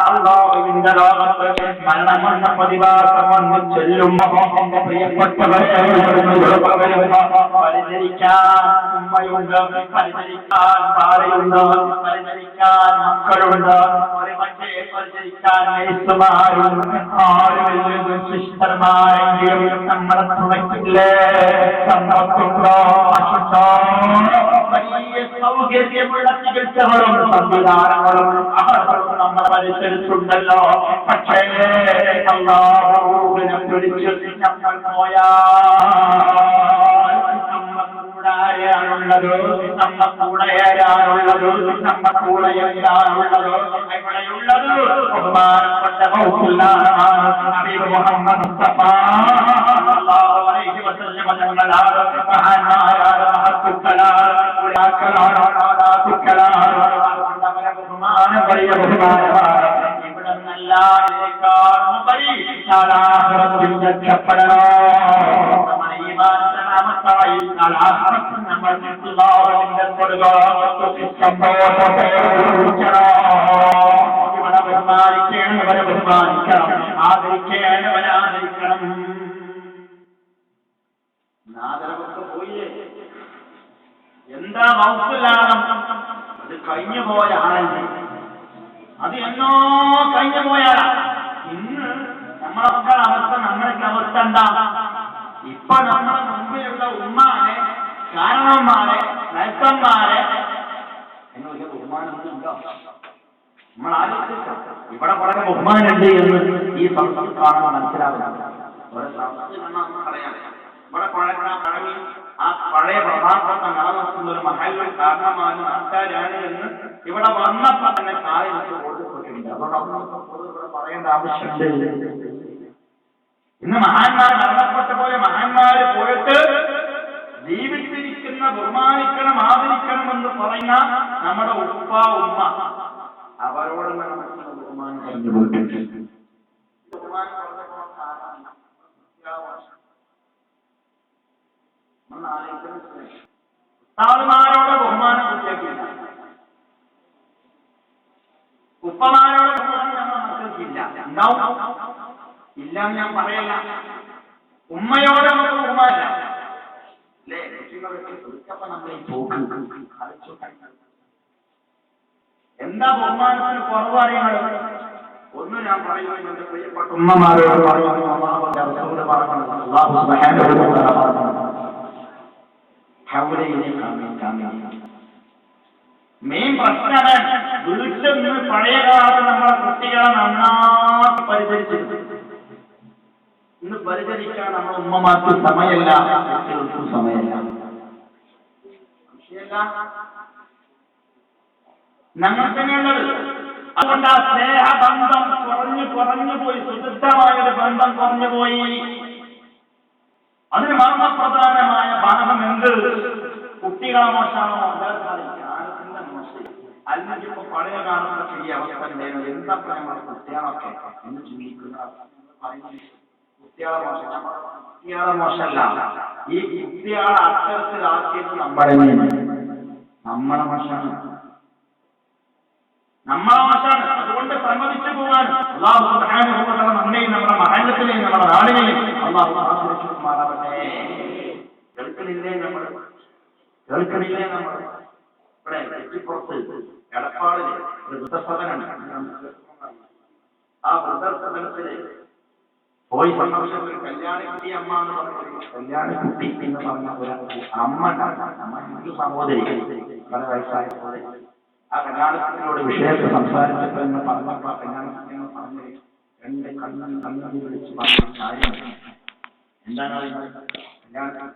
അള്ളാഹുവിന്റെ ലോകത്ത് മരണമെന്ന പ്രതിഭാസം വന്ന് ചെല്ലുമ്പോൾ പ്രിയപ്പെട്ടവരെ പരിചരിക്കാൻ ഉമ്മയുണ്ട്, പരിചരിക്കാൻ ഭാര്യയുണ്ട്, പരിചരിക്കാൻ മക്കളുണ്ട്, ഒരു പക്ഷേ പരിചരിക്കാൻ നേഴ്സുമാരും ആരുമില്ല സിസ്റ്റർമാരെങ്കിലും നമ്മളെ തുണയ്ക്കില്ലേ? സമ്പത്തുണ്ടോ? അശുദ്ധോ? വലിയ സൗകര്യമുള്ള ചികിത്സകളും സംവിധാനങ്ങളും അവരും നമ്മൾ പരിസരത്തുണ്ടല്ലോ. പക്ഷേ അല്ലാഹുവിനെ പിടിച്ച് നമ്മൾ പോയാൽ നമ്മ കൂടെ ആരാണുള്ളത്? നമ്മ കൂടെ ആരാണുള്ളത്? നമ്മ കൂടെ എന്താണുള്ളത്? എവിടെയുള്ളത്? ബഹുമാനപ്പെട്ട ഹബീബ് മുഹമ്മദ് മുസ്തഫ സല്ലല്ലാഹു അലൈഹി വസല്ലം തങ്ങളാണ് മഹാന്മാരായ മഹത്തുക്കളാണ് ഇവിടെ നല്ല രക്ഷപ്പെടണോ? ഇവിടെ ബഹുമാനിക്കേണ്ടവരെ ബഹുമാനിക്കണം, ആദരിക്കേണ്ടവരെ ആദരിക്കണം. നാദരവൊക്കെ പോയേ എന്താ മൗസലാണം? അത് കഴിഞ്ഞു പോയ ആളല്ലേ, അത് എന്നോ കഴിഞ്ഞു പോയാളാ. ഇന്ന് നമ്മളൊക്കെ അവസ്ഥ, നമ്മളൊക്കെ അവസ്ഥ എന്താ? ഇപ്പൊ നമ്മുടെ മുമ്പിലുള്ള ഉമ്മാനെ, കാരണന്മാരെ, നേഴ്സന്മാരെ എന്നൊരു ബഹുമാനമൊന്നും ഉണ്ടോ? നമ്മൾ ആലോചിച്ച ഇവിടെ വളരെ ബഹുമാനുണ്ട് എന്ന് ഈ സംസ്കൃതി കാണാൻ മനസ്സിലാവുന്നത്. പറയാം ഇവിടെ പഴയ ആ പഴയ പ്രധാനപ്പെട്ട നിലനിർത്തുന്ന ഒരു മഹലിൽ കാരണമാണ് ആൾക്കാരാണ് എന്ന് ഇവിടെ വന്നപ്പോൾ തന്നെ കാര്യങ്ങൾ ബോധ്യപ്പെട്ടിട്ടുണ്ട്. അതുകൊണ്ട് പറയേണ്ട ആവശ്യമുണ്ട്. ഇന്ന് മഹാന്മാർ മരണപ്പെട്ട പോലെ മഹാന്മാര് പോയിട്ട് ജീവിച്ചിരിക്കുന്ന ബഹുമാനിക്കണം, ആദരിക്കണം എന്ന് പറയുന്ന നമ്മുടെ ഉപ്പ ഉമ്മ അവരോട് ബഹുമാനം പറഞ്ഞു പോയിട്ടുണ്ട്. ഉസ്താദുമാരോട് ബഹുമാനം കുട്ടിക്കില്ല, ഉപ്പമാരോട് ബഹുമാനം നമ്മൾ മക്കൾക്കില്ല. ഉണ്ടാവും, ഇല്ലാന്ന് ഞാൻ പറയല്ല. ഉമ്മയോട് നമുക്ക് ബഹുമാനില്ല അല്ലേ? എന്താ ബഹുമാനത്തിന് കുറവ് അറിയുന്നത്? ഒന്ന് ഞാൻ പറയുന്നത് പ്രിയപ്പെട്ട ഉമ്മമാരോട് മെയിൻ പ്രശ്നമാണ് വീട്ടിൽ നിന്ന് പഴയ കാലത്ത് നമ്മളെ കുട്ടികളെ നന്നായി പരിചരിച്ചിട്ടുണ്ട്. ഇന്ന് പരിചരിക്കാൻ നമ്മുടെ ഉമ്മമാർക്ക് സമയമല്ല, കുട്ടികൾക്കും സമയമല്ല. ഞങ്ങൾ തന്നെയുള്ളത്. അതുകൊണ്ട് ആ സ്നേഹബന്ധം കുറഞ്ഞു പോയി, സുദൃഢമായൊരു ബന്ധം കുറഞ്ഞു പോയി. അതിന് മർമ്മപ്രധാനമായ ഭാഗം എന്ത്? കുട്ടികളെ മോശമാണോ? ആനത്തിന്റെ മോശം അല്ലെങ്കിൽ ഇപ്പൊ പഴയ കാലത്തൊക്കെ ഈ അവസ്ഥ ഉണ്ടായിരുന്നു. എന്തൊക്കെ നമ്മുടെ കുട്ടികളൊക്കെ എന്ന് ചിന്തിക്കുന്ന കുട്ടികളെ മോശം, കുട്ടികളെ മോശമല്ല, ഈ കുട്ടികളെ അക്ഷരത്തിലാക്കിയത് നമ്മളെ മോശമാണ്, നമ്മളെ മോശമാണ്. അതുകൊണ്ട് സമ്മതിച്ചു പോകാൻ അല്ലാഹു സുബ്ഹാനഹു വ തആല നമ്മെയും നമ്മുടെ മഹല്ലത്തിനെയും നമ്മുടെ നാടിനെയും അല്ലാഹു ആശീർവദിക്കുമാറാവട്ടെ. കേൾക്കണില്ലേ നമ്മൾ? ഇവിടെ തെറ്റിപ്പുറത്ത് എടപ്പാളില് ഒരു വൃദ്ധസദനം, ആ വൃദ്ധസദനത്തില് പോയി സന്ദർശിച്ച കല്യാണിക്കുട്ടി അമ്മ എന്ന് പറഞ്ഞ കല്യാണിക്കുട്ടി എന്ന് പറഞ്ഞ ഒരു അമ്മ, ഹിന്ദു സഹോദരി, പല വയസ്സായ പോലെ ആ കല്യാണത്തിനോട് വിഷയത്തെ സംസാരിച്ചപ്പോൾ എന്ന് പറഞ്ഞപ്പോൾ കല്യാണത്തിനോട് പറഞ്ഞ് രണ്ട് കണ്ണു വിളിച്ച് പറഞ്ഞ കാര്യം എന്താണ്? കല്യാണത്തിന്